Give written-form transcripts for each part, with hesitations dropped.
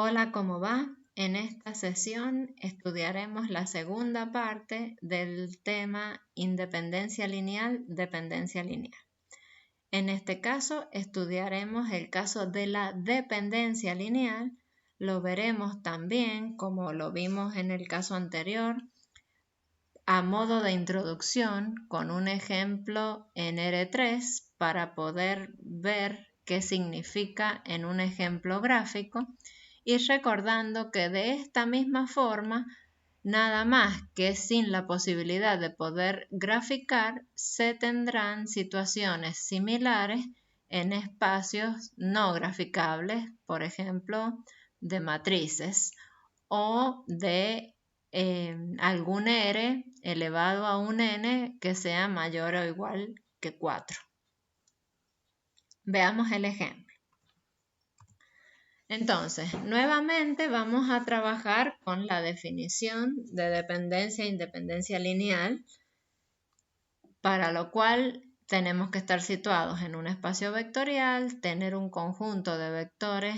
Hola, ¿cómo va? En esta sesión estudiaremos la segunda parte del tema independencia lineal, dependencia lineal. En este caso estudiaremos el caso de la dependencia lineal. Lo veremos también, como lo vimos en el caso anterior, a modo de introducción con un ejemplo en R3 para poder ver qué significa en un ejemplo gráfico. Y recordando que de esta misma forma, nada más que sin la posibilidad de poder graficar, se tendrán situaciones similares en espacios no graficables, por ejemplo, de matrices o de algún R elevado a un n que sea mayor o igual que 4. Veamos el ejemplo. Entonces, nuevamente vamos a trabajar con la definición de dependencia e independencia lineal, para lo cual tenemos que estar situados en un espacio vectorial, tener un conjunto de vectores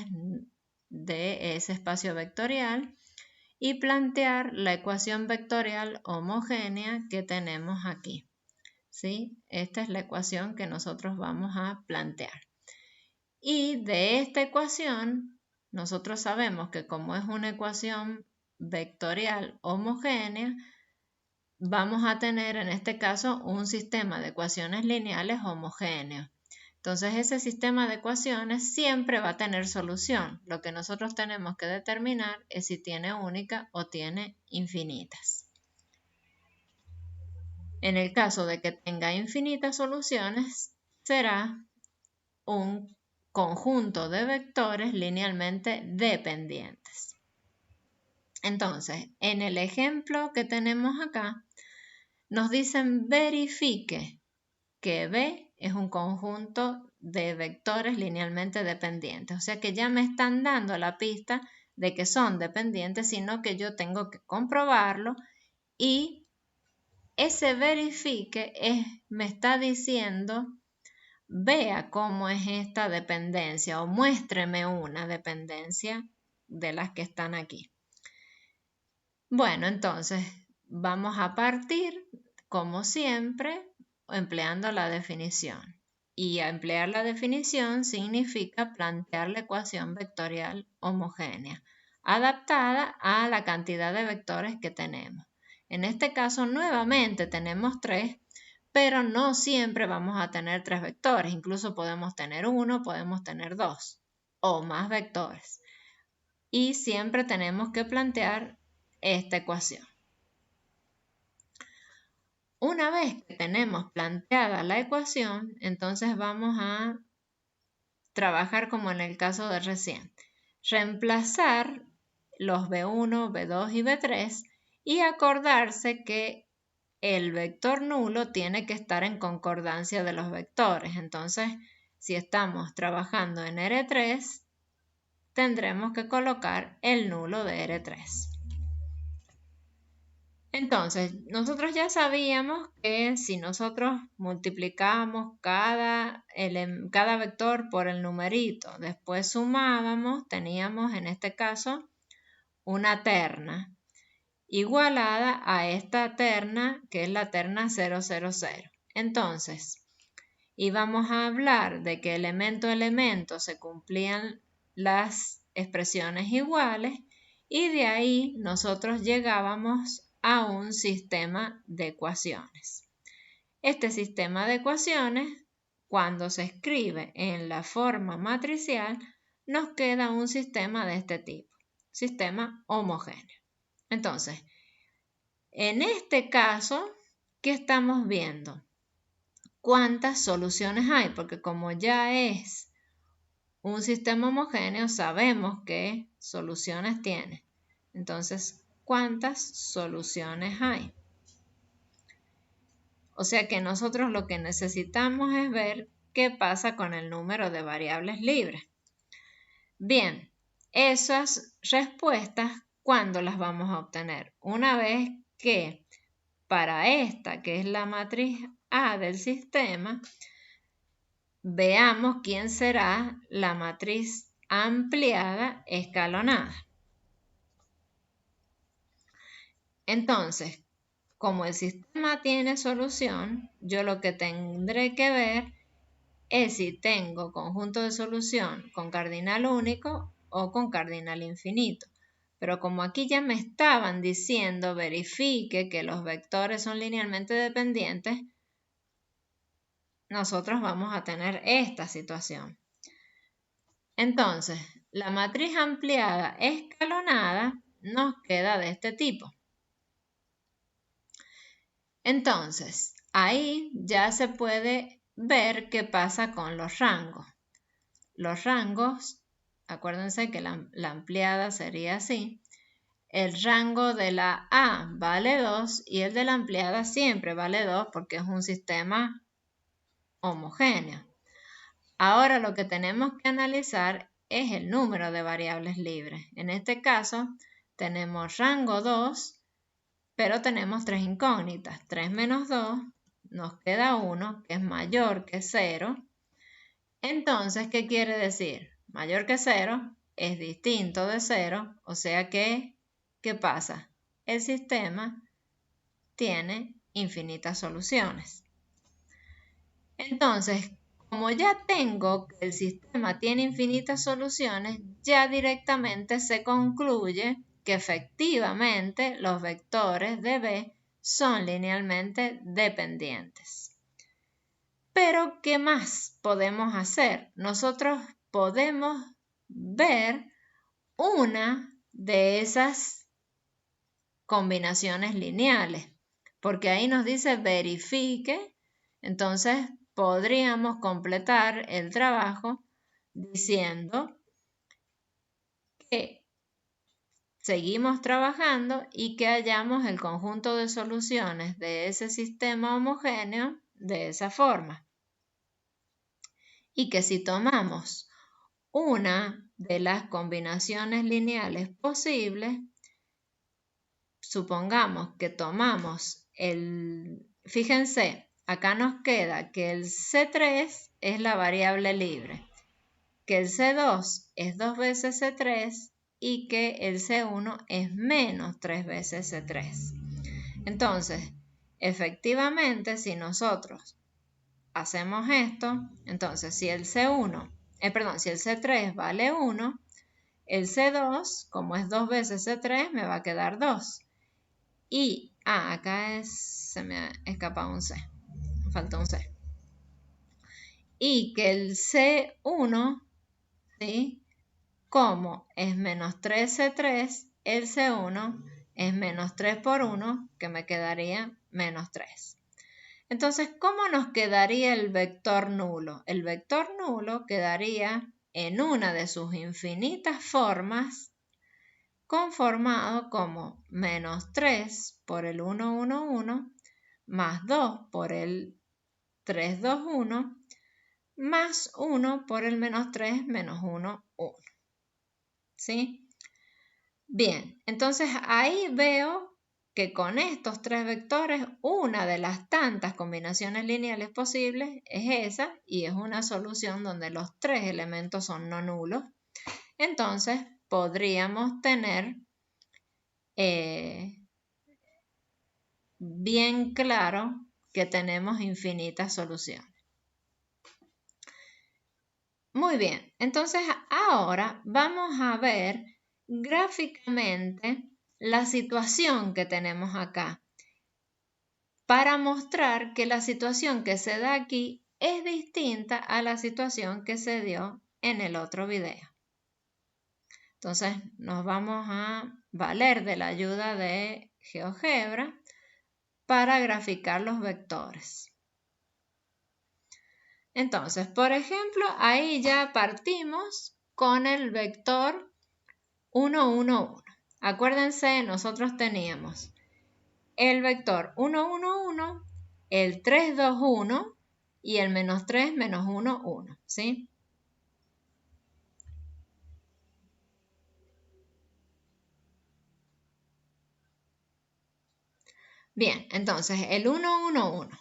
de ese espacio vectorial y plantear la ecuación vectorial homogénea que tenemos aquí. ¿Sí? Esta es la ecuación que nosotros vamos a plantear. Y de esta ecuación, nosotros sabemos que como es una ecuación vectorial homogénea, vamos a tener en este caso un sistema de ecuaciones lineales homogéneo. Entonces ese sistema de ecuaciones siempre va a tener solución. Lo que nosotros tenemos que determinar es si tiene única o tiene infinitas. En el caso de que tenga infinitas soluciones, será un conjunto de vectores linealmente dependientes. Entonces, en el ejemplo que tenemos acá, nos dicen verifique que B es un conjunto de vectores linealmente dependientes. O sea que ya me están dando la pista de que son dependientes, sino que yo tengo que comprobarlo y ese verifique me está diciendo: vea cómo es esta dependencia o muéstreme una dependencia de las que están aquí. Bueno, entonces vamos a partir, como siempre, empleando la definición. Y emplear la definición significa plantear la ecuación vectorial homogénea, adaptada a la cantidad de vectores que tenemos. En este caso, nuevamente tenemos 3, pero no siempre vamos a tener 3 vectores. Incluso podemos tener 1, podemos tener 2 o más vectores. Y siempre tenemos que plantear esta ecuación. Una vez que tenemos planteada la ecuación, entonces vamos a trabajar como en el caso de recién. Reemplazar los B1, B2 y B3 y acordarse que el vector nulo tiene que estar en concordancia de los vectores. Entonces, si estamos trabajando en R3, tendremos que colocar el nulo de R3. Entonces, nosotros ya sabíamos que si nosotros multiplicábamos cada vector por el numerito, después sumábamos, teníamos en este caso una terna igualada a esta terna que es la terna 0, 0, 0. Entonces, íbamos a hablar de que elemento a elemento se cumplían las expresiones iguales y de ahí nosotros llegábamos a un sistema de ecuaciones. Este sistema de ecuaciones, cuando se escribe en la forma matricial, nos queda un sistema de este tipo, sistema homogéneo. Entonces, en este caso, ¿qué estamos viendo? ¿Cuántas soluciones hay? Porque como ya es un sistema homogéneo, sabemos qué soluciones tiene. Entonces, ¿cuántas soluciones hay? O sea que nosotros lo que necesitamos es ver qué pasa con el número de variables libres. Bien, esas respuestas, ¿cuándo las vamos a obtener? Una vez que para esta, que es la matriz A del sistema, veamos quién será la matriz ampliada escalonada. Entonces, como el sistema tiene solución, yo lo que tendré que ver es si tengo conjunto de solución con cardinal único o con cardinal infinito. Pero como aquí ya me estaban diciendo verifique que los vectores son linealmente dependientes, nosotros vamos a tener esta situación. Entonces, la matriz ampliada escalonada nos queda de este tipo. Entonces, ahí ya se puede ver qué pasa con los rangos. Los rangos, acuérdense que la ampliada sería así. El rango de la A vale 2 y el de la ampliada siempre vale 2 porque es un sistema homogéneo. Ahora lo que tenemos que analizar es el número de variables libres. En este caso tenemos rango 2, pero tenemos 3 incógnitas. 3 menos 2 nos queda 1 que es mayor que 0. Entonces, ¿qué quiere decir? Mayor que 0 es distinto de 0, o sea que, ¿qué pasa? El sistema tiene infinitas soluciones. Entonces, como ya tengo que el sistema tiene infinitas soluciones, ya directamente se concluye que efectivamente los vectores de B son linealmente dependientes. Pero, ¿qué más podemos hacer? Nosotros podemos ver una de esas combinaciones lineales, porque ahí nos dice verifique, entonces podríamos completar el trabajo diciendo que seguimos trabajando y que hallamos el conjunto de soluciones de ese sistema homogéneo de esa forma. Y que si tomamos una de las combinaciones lineales posibles, supongamos que tomamos fíjense, acá nos queda que el C3 es la variable libre, que el C2 es 2 veces C3 y que el C1 es menos 3 veces C3. Entonces, efectivamente, si nosotros hacemos esto, entonces si el C3 vale 1, el C2, como es 2 veces C3, me va a quedar 2. Y, acá se me ha escapado un C, falta un C. Y que el C1, ¿sí? Como es menos 3C3, el C1 es menos 3 por 1, que me quedaría menos 3. Entonces, ¿cómo nos quedaría el vector nulo? El vector nulo quedaría en una de sus infinitas formas conformado como menos 3 por el 1, 1, 1, más 2 por el 3, 2, 1, más 1 por el menos 3, menos 1, 1. ¿Sí? Bien, entonces ahí veo que con estos tres vectores, una de las tantas combinaciones lineales posibles es esa y es una solución donde los tres elementos son no nulos. Entonces podríamos tener bien claro que tenemos infinitas soluciones. Muy bien, entonces ahora vamos a ver gráficamente la situación que tenemos acá para mostrar que la situación que se da aquí es distinta a la situación que se dio en el otro video. Entonces nos vamos a valer de la ayuda de GeoGebra para graficar los vectores. Entonces, por ejemplo, ahí ya partimos con el vector 1, 1, 1. Acuérdense, nosotros teníamos el vector 1, 1, 1, el 3, 2, 1 y el menos 3, menos 1, 1, ¿sí? Bien, entonces el 1, 1, 1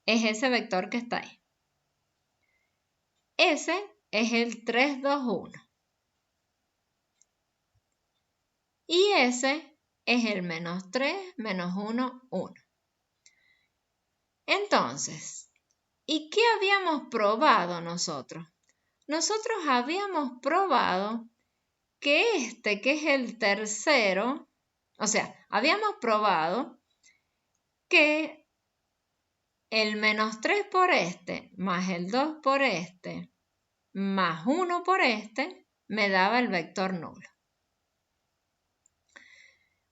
es ese vector que está ahí. Ese es el 3, 2, 1. Y ese es el menos 3, menos 1, 1. Entonces, ¿y qué habíamos probado nosotros? Nosotros habíamos probado que que es el tercero, o sea, habíamos probado que el menos 3 por este, más el 2 por este, más 1 por este, me daba el vector nulo.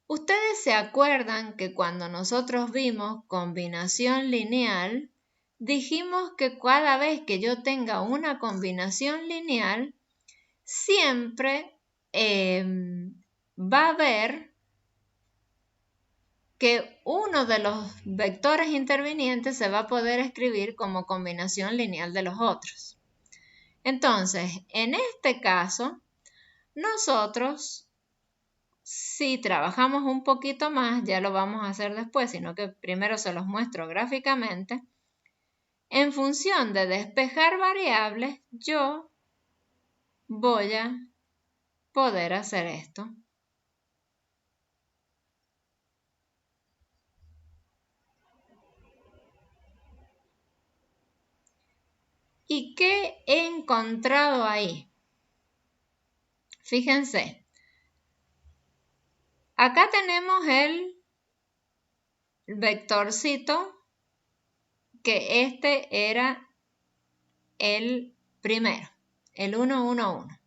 Ustedes se acuerdan que cuando nosotros vimos combinación lineal, dijimos que cada vez que yo tenga una combinación lineal, siempre va a haber que uno de los vectores intervinientes se va a poder escribir como combinación lineal de los otros. Entonces, en este caso, nosotros, si trabajamos un poquito más, ya lo vamos a hacer después, sino que primero se los muestro gráficamente. En función de despejar variables, yo voy a poder hacer esto. ¿Y qué he encontrado ahí? Fíjense. Acá tenemos el vectorcito, que este era el primero, el 1, 1, 1.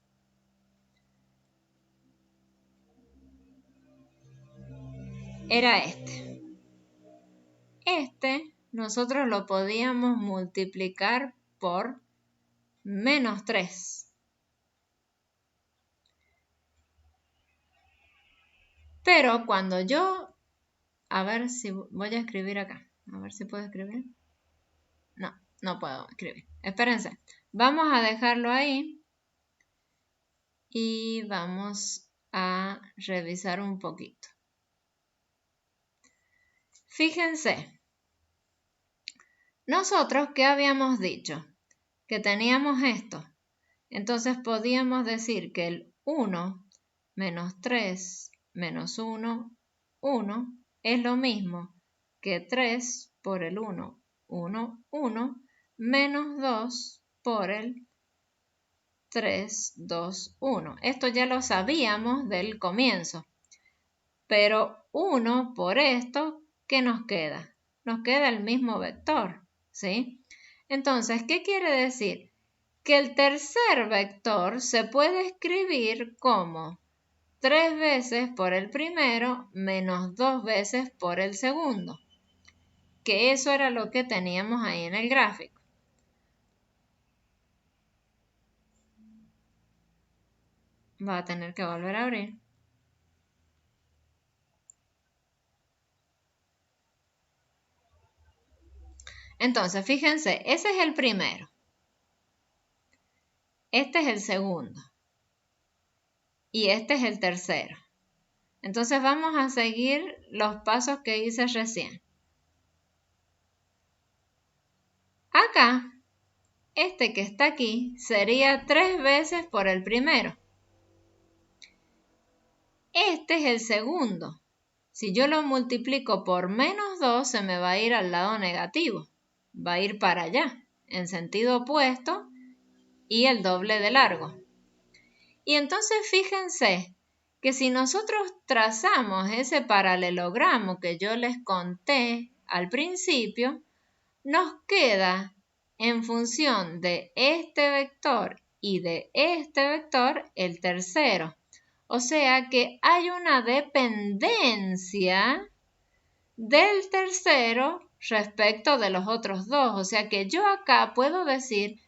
Era este. Este nosotros lo podíamos multiplicar por menos 3. Pero cuando yo, a ver si voy a escribir acá, a ver si puedo escribir. No, no puedo escribir. Espérense, vamos a dejarlo ahí y vamos a revisar un poquito. Fíjense, nosotros, ¿qué habíamos dicho? Que teníamos esto. Entonces podíamos decir que el 1 menos 3 menos 1, 1 es lo mismo que 3 por el 1, 1, 1, menos 2 por el 3, 2, 1. Esto ya lo sabíamos del comienzo. Pero 1 por esto, ¿qué nos queda? Nos queda el mismo vector, ¿sí? Entonces, ¿qué quiere decir? Que el tercer vector se puede escribir como 3 veces por el primero menos 2 veces por el segundo. Que eso era lo que teníamos ahí en el gráfico. Va a tener que volver a abrir. Entonces, fíjense, ese es el primero. Este es el segundo. Y este es el tercero. Entonces vamos a seguir los pasos que hice recién. Acá, este que está aquí sería 3 veces por el primero. Este es el segundo. Si yo lo multiplico por menos 2, se me va a ir al lado negativo. Va a ir para allá, en sentido opuesto y el doble de largo. Y entonces fíjense que si nosotros trazamos ese paralelogramo que yo les conté al principio, nos queda en función de este vector y de este vector el tercero. O sea que hay una dependencia del tercero respecto de los otros dos. O sea que yo acá puedo decir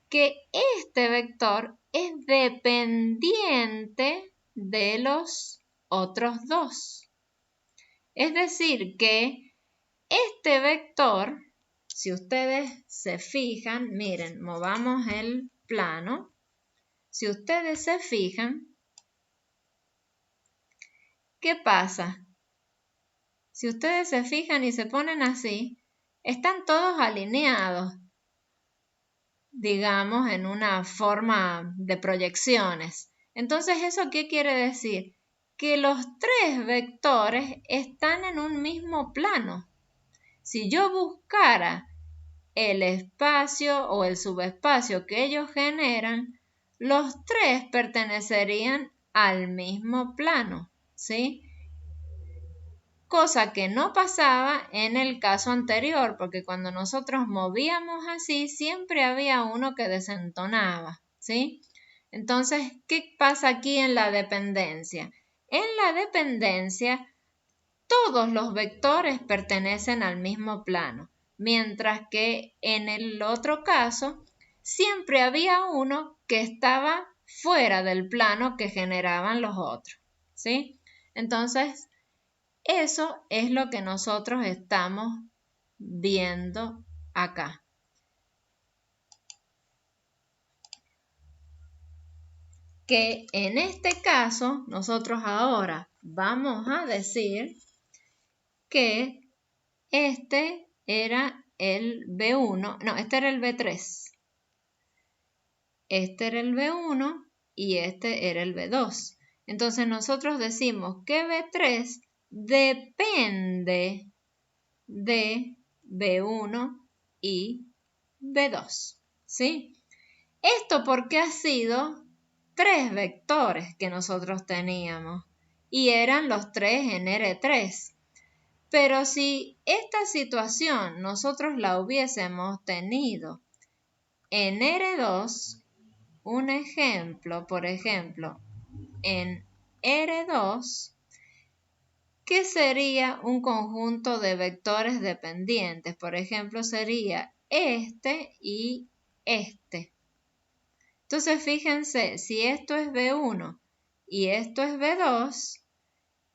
que este vector es dependiente de los otros dos. Es decir, que este vector, si ustedes se fijan, miren, movamos el plano. Si ustedes se fijan, ¿qué pasa? Si ustedes se fijan y se ponen así, están todos alineados. digamos, en una forma de proyecciones. Entonces, ¿eso qué quiere decir? Que los tres vectores están en un mismo plano. Si yo buscara el espacio o el subespacio que ellos generan, los tres pertenecerían al mismo plano, ¿sí? Cosa que no pasaba en el caso anterior, porque cuando nosotros movíamos así, siempre había uno que desentonaba, ¿sí? Entonces, ¿qué pasa aquí en la dependencia? En la dependencia, todos los vectores pertenecen al mismo plano, mientras que en el otro caso, siempre había uno que estaba fuera del plano que generaban los otros, ¿sí? Entonces, eso es lo que nosotros estamos viendo acá. Que en este caso, nosotros ahora vamos a decir que este era el B1, no, este era el B3. Este era el B1 y este era el B2. Entonces nosotros decimos que B3 depende de B1 y B2, ¿sí? Esto porque ha sido tres vectores que nosotros teníamos y eran los tres en R3. Pero si esta situación nosotros la hubiésemos tenido en R2, un ejemplo, por ejemplo, en R2, ¿qué sería un conjunto de vectores dependientes? Por ejemplo, sería este y este. Entonces, fíjense, si esto es B1 y esto es B2,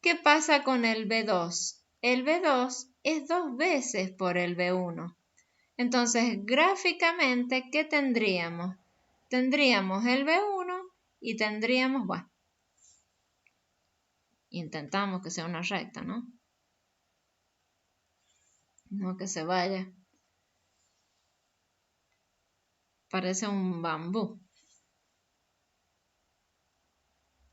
¿qué pasa con el B2? El B2 es 2 veces por el B1. Entonces, gráficamente, ¿qué tendríamos? Tendríamos el B1 y tendríamos, bueno, intentamos que sea una recta, ¿no? No que se vaya. Parece un bambú.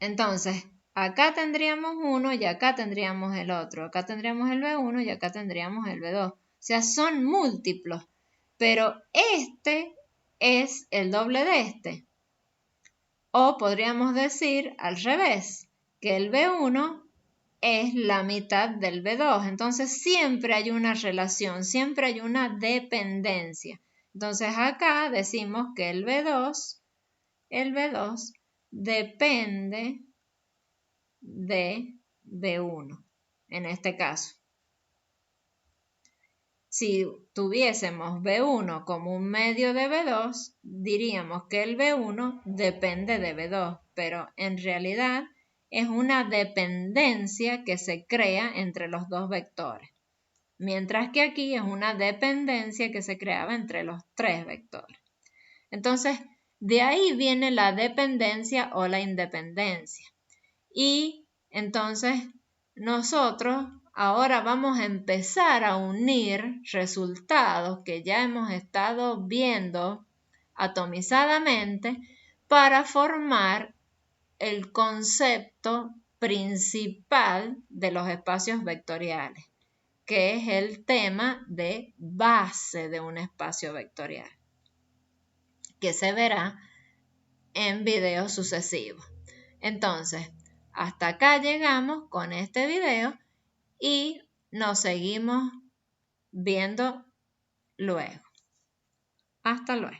Entonces, acá tendríamos uno y acá tendríamos el otro. Acá tendríamos el B1 y acá tendríamos el B2. O sea, son múltiplos. Pero este es el doble de este. O podríamos decir al revés, que el B1 es la mitad del B2. Entonces siempre hay una relación, siempre hay una dependencia. Entonces acá decimos que el B2 depende de B1, en este caso. Si tuviésemos B1 como un medio de B2, diríamos que el B1 depende de B2, pero en realidad es una dependencia que se crea entre los dos vectores, mientras que aquí es una dependencia que se creaba entre los tres vectores. Entonces, de ahí viene la dependencia o la independencia. Y entonces nosotros ahora vamos a empezar a unir resultados que ya hemos estado viendo atomizadamente para formar el concepto principal de los espacios vectoriales, que es el tema de base de un espacio vectorial, que se verá en videos sucesivos. Entonces, hasta acá llegamos con este video y nos seguimos viendo luego. Hasta luego.